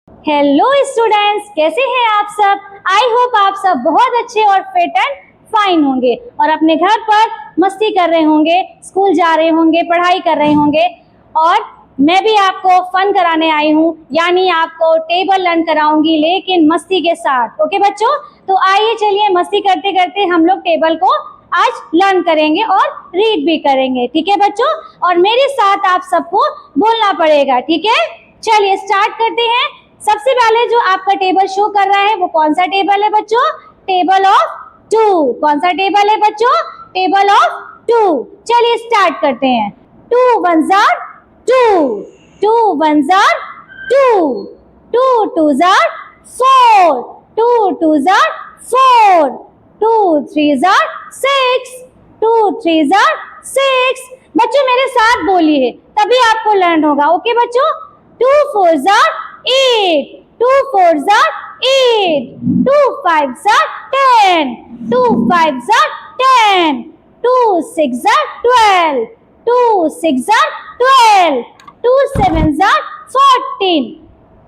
Hello students, कैसे हैं आप सब। आई होप आप सब बहुत अच्छे और फिट एंड फाइन होंगे और अपने घर पर मस्ती कर रहे होंगे, स्कूल जा रहे होंगे, पढ़ाई कर रहे होंगे। और मैं भी आपको फन कराने आई हूँ, यानी आपको टेबल लर्न कराऊंगी, लेकिन मस्ती के साथ। ओके बच्चों, तो आइए चलिए मस्ती करते करते हम लोग टेबल को आज लर्न करेंगे और रीड भी करेंगे। ठीक है बच्चों, और मेरे साथ आप सबको बोलना पड़ेगा। ठीक है, चलिए स्टार्ट करते हैं। सबसे पहले जो आपका टेबल शो कर रहा है वो कौन सा टेबल है बच्चों? Table of 2। कौन सा टेबल है बच्चों? Table of 2। चलिए स्टार्ट करते हैं। 2 1s are 2, 2 1s are 2, 2 2s are 4, 2 2s are 4, 2 3s are 6, 2 3s are 6। बच्चों मेरे साथ बोलिए, तभी आपको लर्न होगा। ओके बच्चों, 2 4s are 8, 2 4s are 8, 2 5s are 10, 2 5s are 10, 2 6s are 12, 2 6s are 12, 2 7s are 14,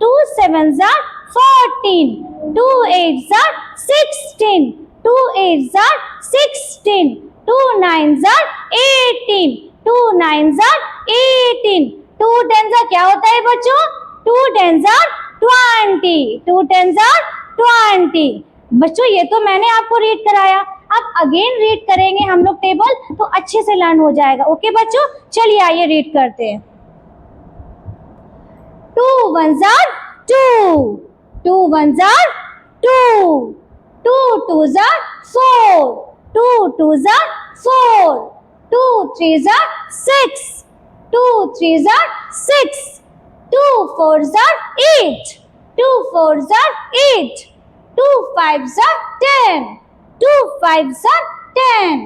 2 7s are 14, 2 8s are 16, 2 8s are 16, 2 9s are 18, 2 9s are 18, 2 10s are क्या होता है बच्चों? 2 10s are 20, 2 10s are 20। बच्चों ये तो मैंने आपको रीड कराया, अब अगेन रीड करेंगे हम लोग टेबल, तो अच्छे से लर्न हो जाएगा। ओके बच्चों, चलिए आइए रीड करते हैं। 2 1s are 2, 2 1s are 2, 2 2s are 4, 2 2s are 4, 2 3s are 6, 2 3s are 6, 2 4s are 8, 2 4s are 8, 2 5s are 10, 2 5s are 10,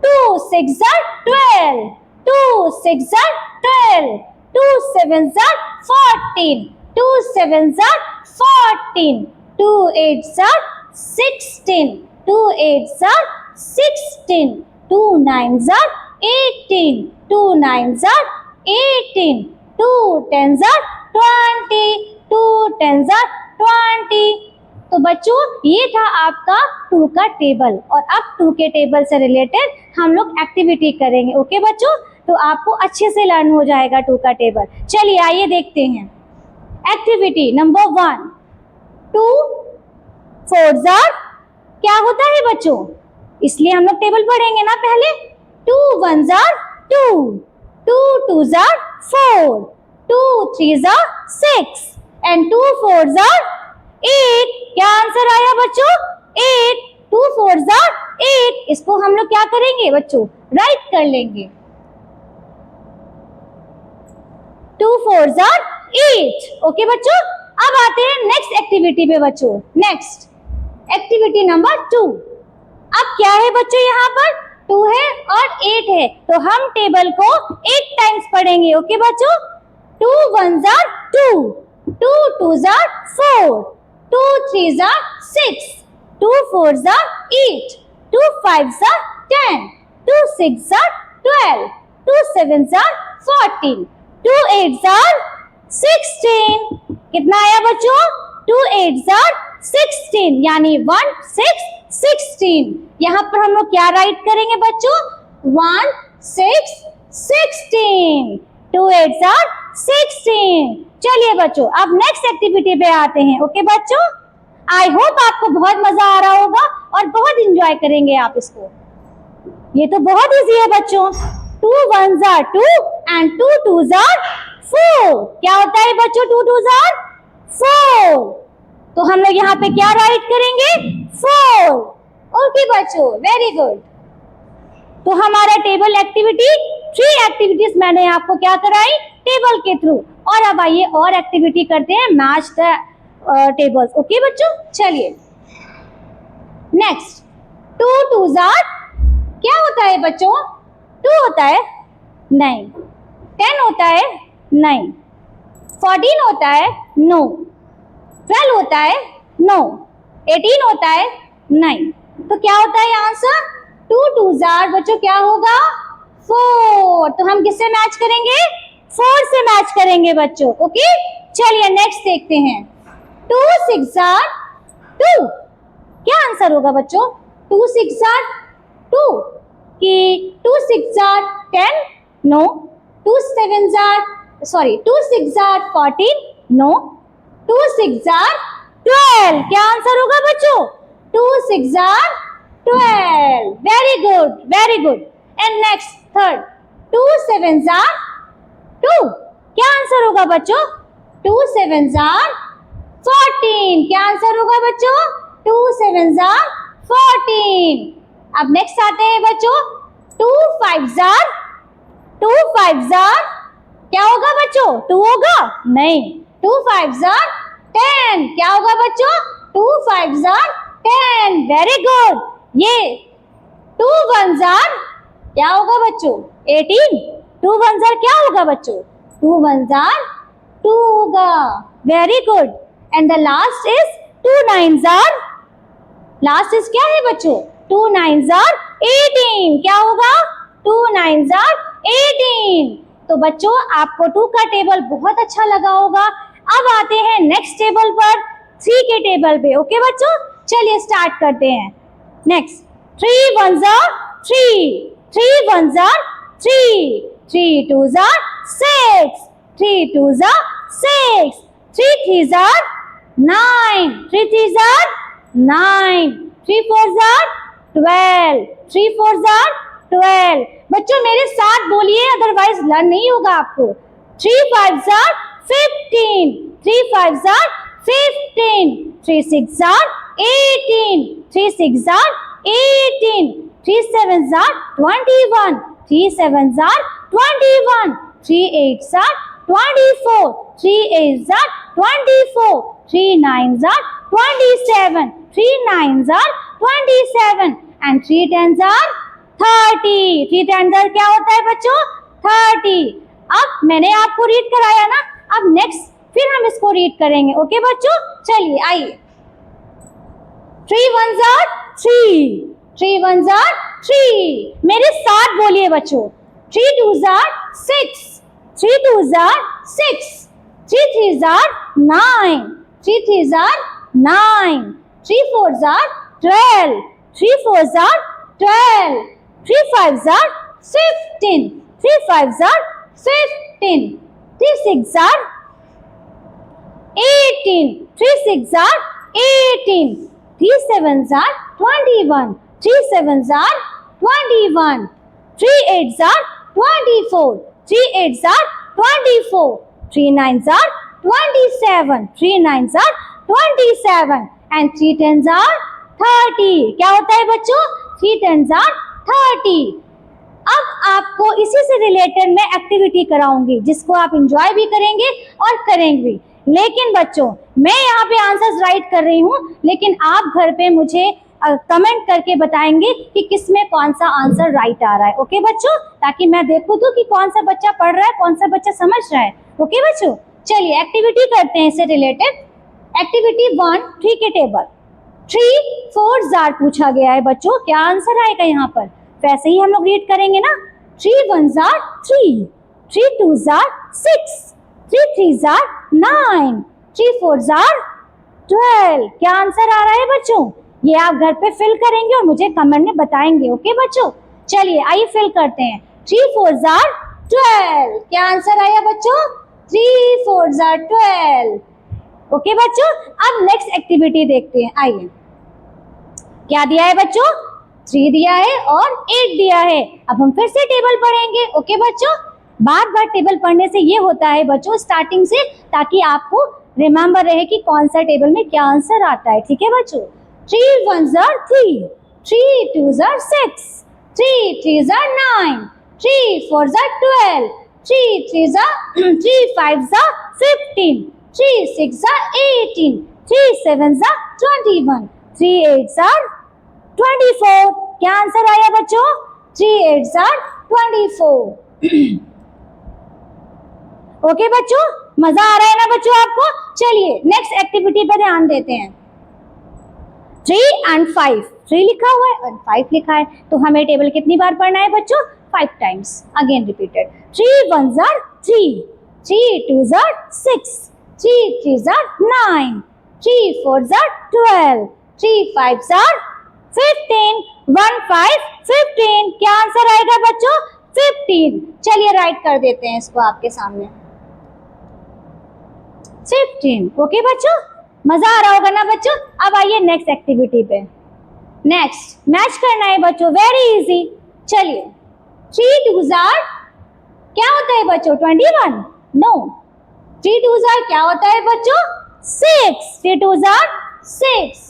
2 6s are 12, 2 6s are 12, 2 7s are 14, 2 7s are 14, 2 8s are 16, 2 8s are 16, 2 9s are 18, 2 9s are 18, 2 10s are 20, 2 10s are 20। तो बच्चों ये था आपका 2 का table, और अब 2 के table से रिलेटेड हम लोग एक्टिविटी करेंगे। ओके बच्चों, तो आपको अच्छे से लर्न हो जाएगा 2 का टेबल। चलिए आइए देखते हैं। एक्टिविटी नंबर 1, 2 4s are क्या होता है बच्चों? इसलिए हम लोग टेबल पढ़ेंगे ना पहले। 2 1s are 2, 2 2s are 4, 2 3s are 6 and 2 4s are 8। क्या आंसर आया बच्चों? 8। 2 4s are 8। इसको हम लोग क्या करेंगे बच्चों? राइट कर लेंगे। 2 4s are 8। ओके बच्चों, अब आते हैं नेक्स्ट एक्टिविटी पे बच्चों। Next activity number 2। अब क्या है बच्चों? यहाँ पर 2 है और 8 है, तो हम टेबल को 8 टाइम्स पढ़ेंगे। ओके बच्चों, 2 1s are 2, 2 2s are 4, 2 3s are 6, 2 4s are 8, 2 5s are 10, 2 6s are 12, 2 7s are 14, 2 8s are 16। कितना आया बच्चों? 2 8s are 16, यानी 1 6 16। यहाँ पर हम लोग क्या राइट करेंगे बच्चों? 1 6 16। 2 8s are 16। चलिए बच्चों, अब नेक्स्ट एक्टिविटी पे आते हैं। ओके बच्चों, आई होप आपको बहुत मजा आ रहा होगा और बहुत इंजॉय करेंगे आप इसको। ये तो बहुत इजी है बच्चों। 2 1s are 2 and 2 2s are 4। क्या होता है बच्चों? 2 2s are 4। तो हम लोग यहाँ पे क्या राइट करेंगे? 4। ओके बच्चों, वेरी गुड। तो हमारा टेबल एक्टिविटी 3 एक्टिविटीज मैंने आपको क्या कराई? टेबल के थ्रू। और अब आइए और एक्टिविटी करते हैं, मैच द टेबल्स। ओके बच्चों, चलिए नेक्स्ट। 2 2s are क्या होता है बच्चों? 2 होता है? नहीं। 10 होता है? नहीं। 14 होता है? नो। 12 होता है? नो। 18 होता है? नहीं। तो क्या होता है आंसर? 2 2s are बच्चों क्या होगा? 4। तो हम किससे मैच करेंगे? 4 से मैच करेंगे बच्चों। ओके, चलिए नेक्स्ट देखते हैं। 2 6 are 2, क्या आंसर होगा बच्चों? 2 6 are 2 कि 2 6 are 10? No. 2 6 are 14? No. 2 6 are 12, क्या आंसर होगा बच्चों? 2 6 are 12, very good, very good. And next third, 2 7 are 2, क्या आंसर होगा बच्चों? 2 7 are 14, क्या आंसर होगा बच्चों? 2 7 are 14। अब नेक्स्ट आते हैं बच्चों, 2 5 are क्या होगा बच्चों? 2 होगा? नहीं। 2 5 are 10, क्या होगा बच्चों? 2 5 are 10, वेरी गुड। ये 2 1 are क्या होगा बच्चों? 18। 2 1 are क्या होगा बच्चों? 2 1 are 2 होगा, very good. And the last is 2 9 are, last is क्या है बच्चों? 2 9 are 18, क्या होगा? 2 9 are 18। तो बच्चों आपको 2 का टेबल बहुत अच्छा लगा होगा। अब आते हैं नेक्स्ट टेबल पर, 3 के टेबल पे। ओके बच्चों, चलिए स्टार्ट करते हैं। Next, 3 1 are 3, 3 1 are 3, 3 2 are 6, 3 2 are 6, 3 3 are 9, 3 3 are 9, 3 4 are 12, 3 4 are 12। बच्चों मेरे साथ बोलिए, अदरवाइज लर्न नहीं होगा आपको। 3 5 are 15, 3 5 are 15, 3 6 are 18, 3 6 are 18, 3 7 are 21, 3 7 are 21, 3 8 are 24, 3 8 are 24, 3 9 are 27, 3 9 are 27, and 3 10 are 30। 3 10 are क्या होता है बच्चों? 30। अब मैंने आपको रीड कराया ना, अब नेक्स्ट फिर हम इसको रीड करेंगे। ओके बच्चों, चलिए आइए। 3 1 are 3, 3 1 are 3, मेरे साथ बोलिए बच्चों। 3 2 are 6, 3 2 are 6, 3 3 are 9, 3 3 are 9, 3 4 are 12, 3 4 are 12, 3 5 are 15, 3 5 are 15, 3 6 are 18, 3 6 are 18, 3 7 are 21, 3 7 are 21, 3 8 are 24, 3 8 are 24, 3 9 are 27, 3 9 are 27, and 3 10 are 30। क्या होता है बच्चों? 3 10 are 30। अब आपको इसी से रिलेटेड मैं एक्टिविटी कराऊंगी, जिसको आप एंजॉय भी करेंगे और करेंगे भी। लेकिन बच्चों मैं यहाँ पे आंसर्स राइट कर रही हूँ, लेकिन आप घर पे मुझे कमेंट करके बताएंगे कि किसमें कौन सा आंसर राइट आ रहा है। ओके बच्चों, ताकि मैं देखूँ तो कि कौन सा बच्चा पढ़ रहा है, कौन सा बच्चा समझ रहा है। ओके बच्चों, चलिए एक्टिविटी करते हैं इससे रिलेटेड। एक्टिविटी 1, 3 के टेबल। 3 4 are पूछा गया है बच्चों, क्या आंसर आएगा यहाँ पर? वैसे ही हम लोग रीड करेंगे ना। 3 1 are 3, 3 2 are 6, 3 3 are 9, 3 4 are 12। क्या आंसर आ रहा है बच्चों? ये आप घर पे फिल करेंगे और मुझे कमेंट में बताएंगे। ओके बच्चों, चलिए आइए फिल करते हैं। 3 4 are 12, क्या आंसर आया बच्चों? 3 4 are 12। ओके बच्चों, अब नेक्स्ट एक्टिविटी देखते हैं। आइए, क्या दिया है बच्चों? 3 दिया है और 8 दिया है। अब हम फिर से टेबल पढ़ेंगे। ओके बच्चों, बार बार टेबल पढ़ने से ये होता है बच्चों स्टार्टिंग से, ताकि आपको रिमेम्बर रहे कि कौन सा टेबल में क्या आंसर आता है। ठीक है बच्चों। 3 1 are 3, 3 2 are 6, 3 3 are 9, 3 4 are 12, 3 5 are 15, 3 6 are 18, 3 7 are 21, 3 8 are 24। क्या आंसर आया बच्चों? 3 8 are 24। ओके बच्चों, मजा आ रहा है ना बच्चों आपको? चलिए नेक्स्ट एक्टिविटी पर ध्यान देते हैं। 3 and 5, 3 लिखा हुआ है और 5 लिखा है, तो हमें टेबल कितनी बार पढ़ना है बच्चों? 5 times. Again repeated. 3 1 are 3, 3 2 are 6, 3 3s are 9, 3 4s are 12, 3 5s are 15, 1 5 15। क्या आंसर आएगा बच्चों? 15। चलिए राइट कर देते हैं इसको आपके सामने 15। ओके बच्चों, मजा आ रहा होगा ना बच्चों। अब आइए नेक्स्ट एक्टिविटी पे। नेक्स्ट मैच करना है बच्चों, वेरी इजी। चलिए 3 2s are क्या होता है बच्चों? 21? नो, 3 2s are क्या होता है बच्चों? 6। 3 2s are 6।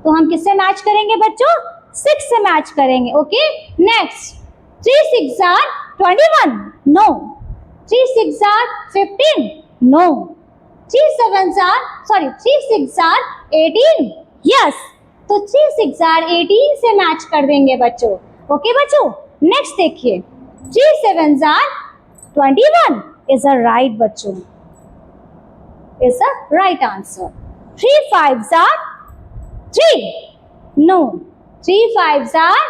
तो हम किससे मैच करेंगे बच्चों? 6 से मैच करेंगे। Okay next 3 6s are 21? No. 3 6s are 15? No. 3 7s are 3 6s are 18? Yes. तो 3 6s are 18 से मैच कर देंगे बच्चों। ओके बच्चों, नेक्स्ट देखिए 3 7s are 21 is a right बच्चों, is a right answer. 3 5s are 3? No. 3 5s are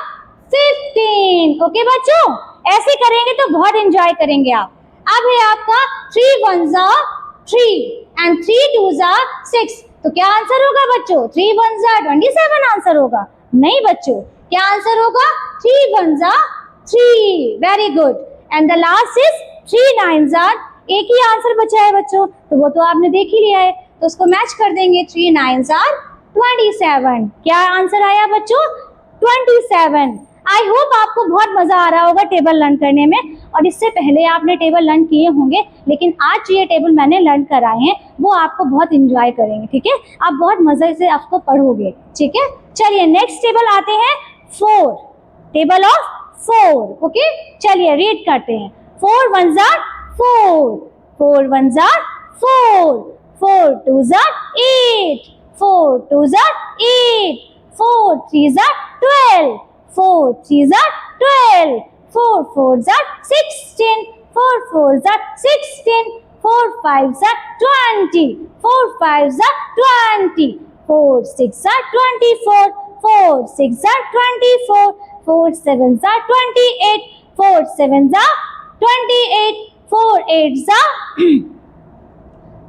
15। Okay बच्चों, ऐसे करेंगे तो बहुत एंजॉय करेंगे आप। अब है आपका 3 1s are 3 and 3 2s are 6। तो क्या आंसर होगा बच्चों? 3 1s are 27 आंसर होगा? नहीं बच्चों, क्या आंसर होगा? 3 1s are 3। Very good. And the last is 3 9s are, एक ही आंसर बचा है बच्चों, तो वो तो आपने देख ही लिया है, तो उसको मैच कर देंगे। 3 9s are 27। क्या आंसर आया बच्चों? 27। आई होप आपको बहुत मजा आ रहा होगा टेबल लर्न करने में, और इससे पहले आपने टेबल लर्न किए होंगे, लेकिन आज ये टेबल मैंने लर्न कराए हैं वो आपको बहुत एंजॉय करेंगे। ठीक है, आप बहुत मजे से आपको पढ़ोगे। ठीक है, चलिए नेक्स्ट टेबल आते हैं 4, टेबल ऑफ 4। ओके, चलिए रीड करते हैं। 4 1s are 4, 4 1s are 4, 4 2s are 8, 4 2s are 8, 4 3s are 12, 4 3s are 12, 4 4s are 16, 4 4s are 16, 4 5s are 20, 4 5s are 20, 4 6s are 24, 4 6s are 24, 4 7s are 28, 4 7s are 28, 4 8s are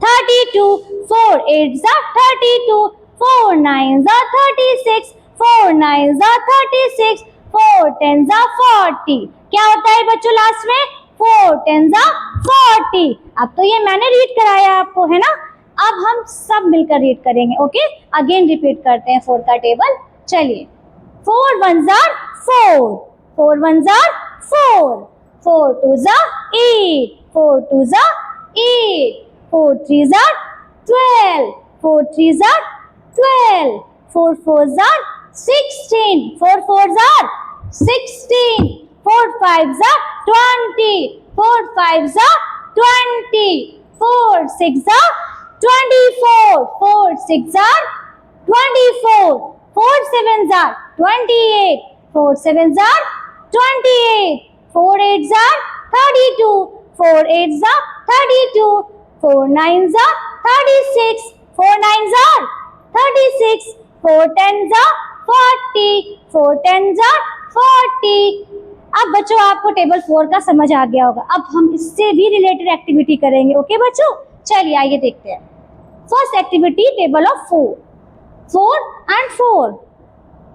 32, 4 8s are 32, 4 9s are 36, 4 9s are 36, 4 10s are 40। क्या होता है बच्चों last में? 4 10s are 40। अब तो ये मैंने read कराया आपको, है ना। अब हम सब मिलकर रीड करेंगे। ओके, अगेन रिपीट करते हैं 4 का टेबल। चलिए 4 1s are 4, 4 1s are 4, 4 2s are 8, 4 2s are 8, 4 3s are 12, 4 3s are 12, 4 4s are 16, 4 4s are 16, 4 5s are 20, 4 5s are 20, 4 6s are 24, 4 6s are 24, 4 7s are 28, 4 7s are 28, 4 8s are 32, 4 8s are 32, 4 9s are 36, 4 9s are 36, 4 10s are 40, 4 10s are 40। अब बच्चों आपको table 4 का समझ आ गया होगा। अब हम इससे भी रिलेटेड एक्टिविटी करेंगे। ओके बच्चों, चलिए आइए देखते हैं। First activity table of 4, 4 and 4,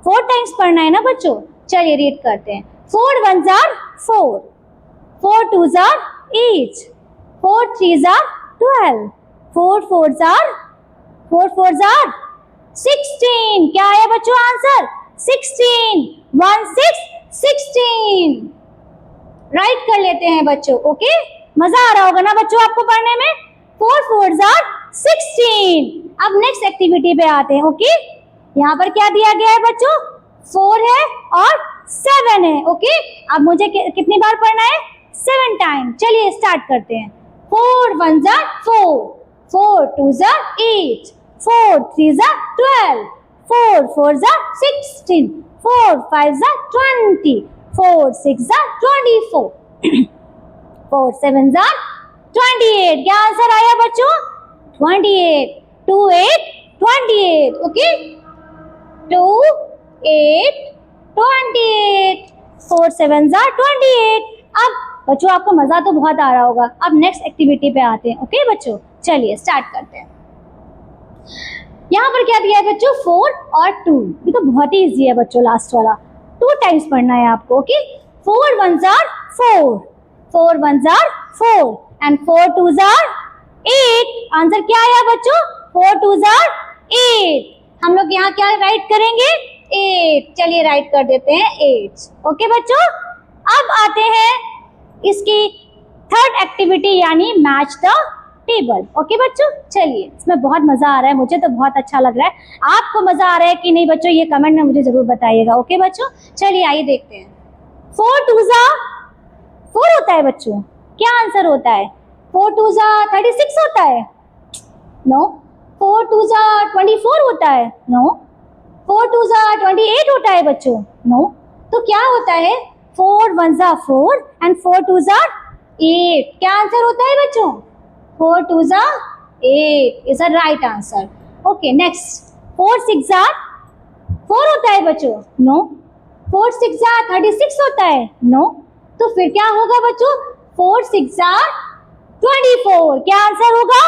4 times पढ़ना है ना बच्चों। चलिए रीड करते हैं। 4 1s are 4, 4 2s are 8, 4 3s are 12, 4 4s are 16। क्या आया बच्चों आंसर? 16। 1 6 16। राइट कर लेते हैं बच्चों। ओके, मजा आ रहा होगा ना बच्चों आपको पढ़ने में। 4 4s are 16। अब नेक्स्ट एक्टिविटी पे आते हैं। ओके, यहाँ पर क्या दिया गया है बच्चों? 4 है और 7 है। ओके, अब मुझे कितनी बार पढ़ना है? 7 टाइम। चलिए स्टार्ट करते हैं। 4 1s are 4, 4 2s are 8, 4 3s are 12, 4 4s are 16, 4 5s are 20, 4 6s are 24, 4 7s are 28। क्या आंसर आया बच्चों? 28। 2 8 28। Okay, 2 8 28, 4 7s are 28। अब बच्चों आपको मजा तो बहुत आ रहा होगा। अब नेक्स्ट एक्टिविटी पे आते हैं। ओके बच्चों, चलिए स्टार्ट करते हैं। यहाँ पर क्या दिया है बच्चों, 4 और 2। ये तो बहुत ही इजी है बच्चों, लास्ट वाला 2 टाइम्स पढ़ना है आपको। Okay, 4 1s are 4, 4 1s are 4 and 4 2s are 8। Answer क्या आया बच्चों, 4 2s are 8। हम लोग यहाँ क्या राइट करेंगे, 8। चलिए राइट कर देते हैं 8। ओके बच्चों, अब आते हैं इसकी थर्ड एक्टिविटी यानी मैच द टेबल। ओके बच्चों, चलिए इसमें बहुत मजा आ रहा है, मुझे तो बहुत अच्छा लग रहा है। आपको मजा आ रहा है कि नहीं बच्चों, ये कमेंट में मुझे जरूर बताइएगा। ओके बच्चों, चलिए आइए देखते हैं। 4 2s are 4 होता है बच्चों, क्या आंसर होता है? 4 2s are 36 होता है? नो। 4 2s are 24 होता है? नो। 4 2s are 28 होता है बच्चों? नो। तो क्या होता है, 4 1s are 4 and 4 2s are 8। क्या आंसर होता है बच्चों, 4 2s are 8 is a right answer। Okay next, 4 6s are 4 होता है बच्चों? नो। 4 6s are 36 होता है? नो। तो फिर क्या होगा बच्चों, 4 6s are 24। क्या आंसर होगा,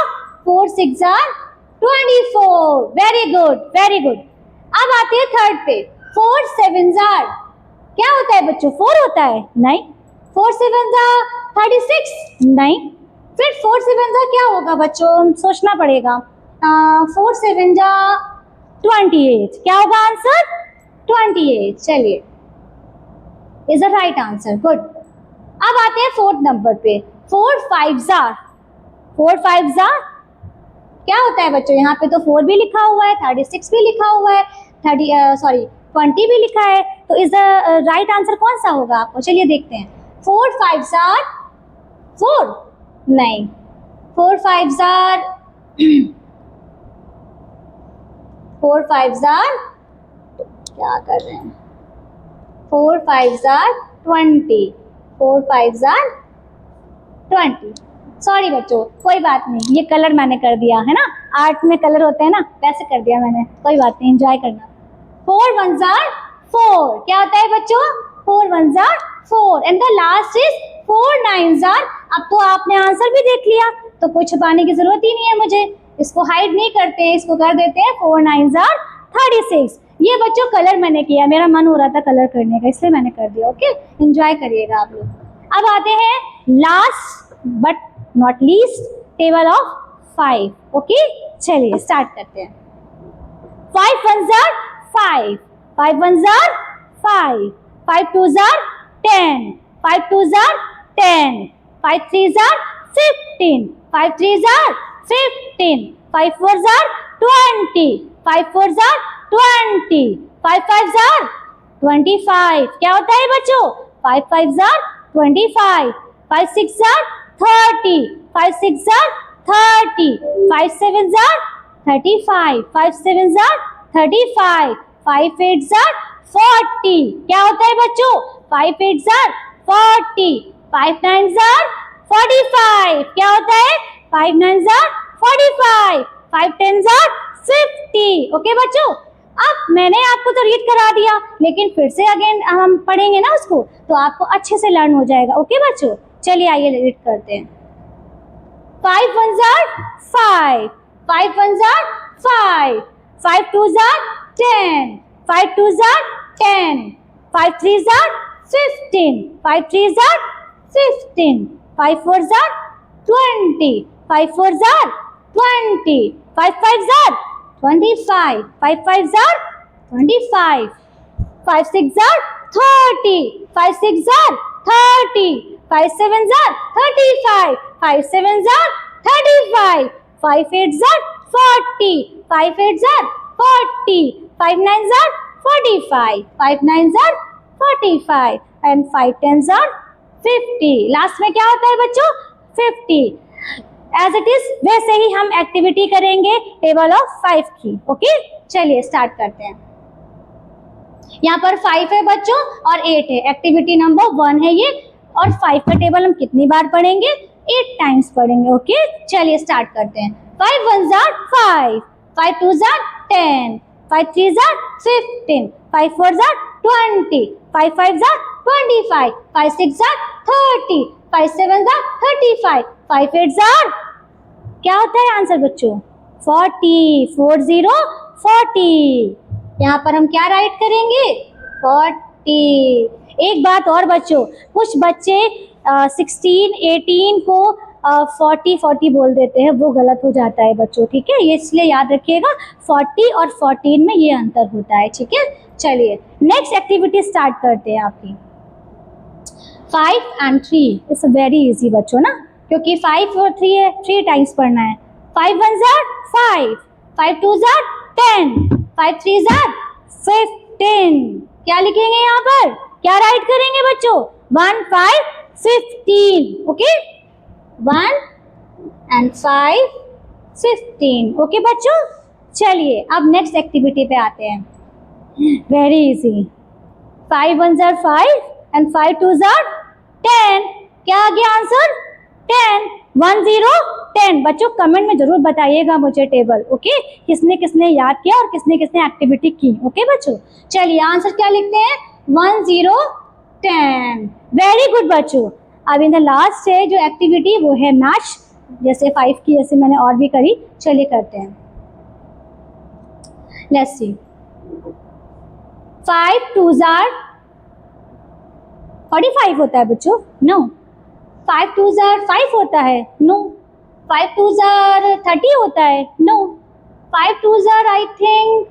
4 6s are 24। Very good, very good. अब आते हैं थर्ड पे, 4 7s are, क्या होता है बच्चों, 4 होता है? नहीं। 4 7s are 36? नहीं। फिर 4 7s are क्या होगा बच्चों, सोचना पड़ेगा। 4 7s are 28। क्या होगा आंसर, 28। चलिए is the right answer, good. अब आते हैं फोर्थ नंबर पे, 4 5s are, 4 5s are, क्या होता है बच्चों, यहाँ पे तो 4 भी लिखा हुआ है, 36 भी लिखा हुआ है, 20 भी लिखा है, तो इज द राइट आंसर कौन सा होगा आपको, चलिए देखते हैं। 4 5s are 4? नहीं। 4 5s are 4 5s are, क्या कर रहे हैं, 4 5s are 20, 4 5s are 20। Sorry बच्चों, कोई बात नहीं, ये कलर मैंने कर दिया है ना, आर्ट में कलर होते हैं ना, वैसे कर दिया मैंने, कोई बात नहीं, एंजॉय करना। 4 1s are 4, क्या होता है बच्चों, 4 1s are 4 and the last is 4 9s are। अब तो आपने आंसर भी देख लिया, तो कोई छुपाने की जरूरत ही नहीं है मुझे, इसको हाइड नहीं करते हैं, इसको कर देते हैं 4 9s are 36। ये बच्चों कलर मैंने किया, मेरा मन हो रहा था कलर करने का, इसलिए मैंने कर दिया। ओके, एंजॉय करिएगा आप लोग। अब आते हैं last but not least, table of 5। Okay, चलिए स्टार्ट करते हैं। 5 1s are 5, 5 1s are 5, 5 2s are 10, 5 2s are 10, 5 3s are 15, 5 3s are 15, 5 4s are 20, 5 4s are 20, 5 5s are 25। क्या होता है बच्चों, 5 5s are 25, 5 6s are 30, 5 6s are 30, 5 7s are 35, 5 7s are 35, 5 8s are 40। क्या होता है बच्चों, 5 8s are 40, 5 9s are 45। क्या होता है, 5 9s are 45, 5 10s are 50। Okay बच्चों, अब मैंने आपको तो रीड करा दिया, लेकिन फिर से अगेन हम पढ़ेंगे ना उसको, तो आपको अच्छे से लर्न हो जाएगा। ओके बच्चों, चलिए आइए रीड करते हैं। 5 1s are 5, 5 1s are 5, 5 2s are 10, 5 2s are 10, 5 3s are 15, 5 3s are 15, 5 4s are 20, 5 4s are 20, 5 5s are 25, 5 5s are 25, 5 6s are 30, 5 6s are 30, 5 7s are 35, 5 7s are 35, 5 8s are 40, 5 8s are 40, 5 9s are 45, 5 9s are 45 and 5 10s are 50। Last में क्या होता है बच्चों, 50। As it is वैसे ही हम activity करेंगे table of 5 की। Okay, चलिए स्टार्ट करते हैं। यहाँ पर 5 है बच्चों और 8 है, एक्टिविटी नंबर 1 है ये, और 5 का टेबल हम कितनी बार पढ़ेंगे, 8 टाइम्स पढ़ेंगे। ओके, चलिए स्टार्ट करते हैं। 5 1s are 5, 5 2s are 10, 5 3s are 15, 5 4s are 20, 5 5s are 25, 5 6s are 30, 5 7s are 35, 5 8s are क्या होता है आंसर बच्चों? 40, 40, 40। यहाँ पर हम क्या राइट करेंगे? 40। एक बात और बच्चों, कुछ बच्चे 16, 18 को 40, 40 बोल देते हैं, वो गलत हो जाता है बच्चों, ठीक है? ये इसलिए याद रखिएगा 40 और 14 में ये अंतर होता है, ठीक है? चलिए नेक्स्ट एक्टिविटी स्टार्ट करते हैं आपकी। 5 and 3 इट्स वेरी इजी बच्चों ना, क्योंकि 5 और 3 है, 3 टाइम्स पढ़ना है। 5 1 जार 5, 5 2 जार 10, 5 3 जार 15। क्या लिखेंगे यहाँ पर? क्या राइट करेंगे बच्चों? 1 5 15। Okay, 1 and 5 15। ओके बच्चों, चलिए अब नेक्स्ट एक्टिविटी पे आते हैं। Very easy. 5 1 jar 5 and 5 2 jar 10। क्या आ गया आंसर? 10। 1 0 10। बच्चों कमेंट में जरूर बताइएगा मुझे टेबल, ओके? किसने किसने याद किया और किसने किसने एक्टिविटी की। ओके बच्चों, चलिए आंसर क्या लिखते हैं? 1 0 10। वेरी गुड बच्चों। अब इन द लास्ट है जो एक्टिविटी, वो है मैच, जैसे 5 की जैसे मैंने और भी करी। चलिए करते हैं। Let's see. 5 2 जार 45 होता है बच्चों? नो। 5 2 जार 5 होता है? नो। 5 2 जार 30 होता है? नो। 5 2 जार आई थिंक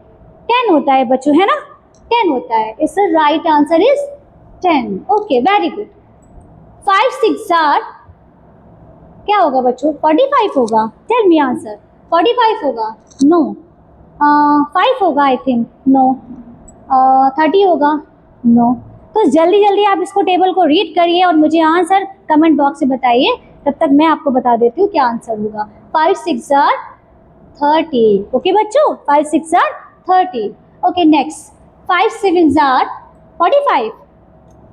10 होता है बच्चों, है ना? 10 होता है। इस right answer is 10। Okay, very good. 5 6 jar क्या होगा बच्चों? 45 होगा? Tell me answer. 45 होगा? नो। 5 होगा आई थिंक? नो। 30 होगा? नो। तो जल्दी जल्दी आप इसको टेबल को रीड करिए और मुझे आंसर कमेंट बॉक्स में बताइए, तब तक मैं आपको बता देती हूँ क्या आंसर होगा। 5 6 जार 30। ओके बच्चों, 5 6 जार 30। Okay next. 5 7 जार 45?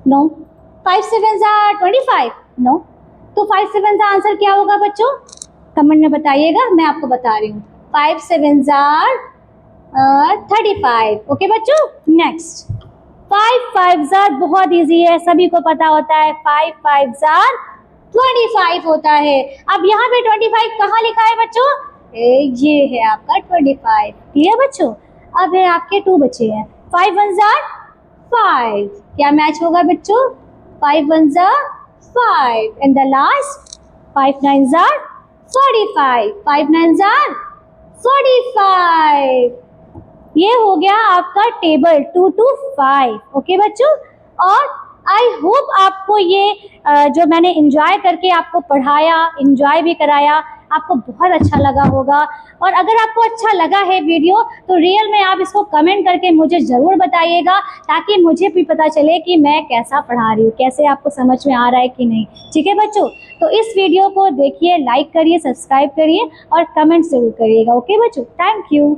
नो। 5 7 जार 25? नो। तो 5 7 का आंसर क्या होगा बच्चों? कमेंट में बताइएगा, मैं आपको बता रही हूँ। 5 7 जार 35। ओके बच्चों, नेक्स्ट। 5 5 जार बहुत इजी है, सभी को पता होता है। 5 5 जार 25 होता है। अब यहाँ पे 25 कहाँ लिखा है बच्चों? ये है आपका 25। क्लियर बच्चों? अब है आपके 2 बचे हैं। 5 1 जार 5। क्या मैच होगा बच्चों? 5 1 jar 5 and the last 5 9 jar 45। 5 9 jar 45। ये हो गया आपका टेबल 2 to 5। ओके बच्चों, और आई होप आपको ये जो मैंने एंजॉय करके आपको पढ़ाया, एंजॉय भी कराया, आपको बहुत अच्छा लगा होगा। और अगर आपको अच्छा लगा है वीडियो, तो रियल में आप इसको कमेंट करके मुझे ज़रूर बताइएगा, ताकि मुझे भी पता चले कि मैं कैसा पढ़ा रही हूँ, कैसे आपको समझ में आ रहा है कि नहीं। ठीक है बच्चों, तो इस वीडियो को देखिए, लाइक करिए, सब्सक्राइब करिए और कमेंट ज़रूर करिएगा। ओके बच्चों, थैंक यू।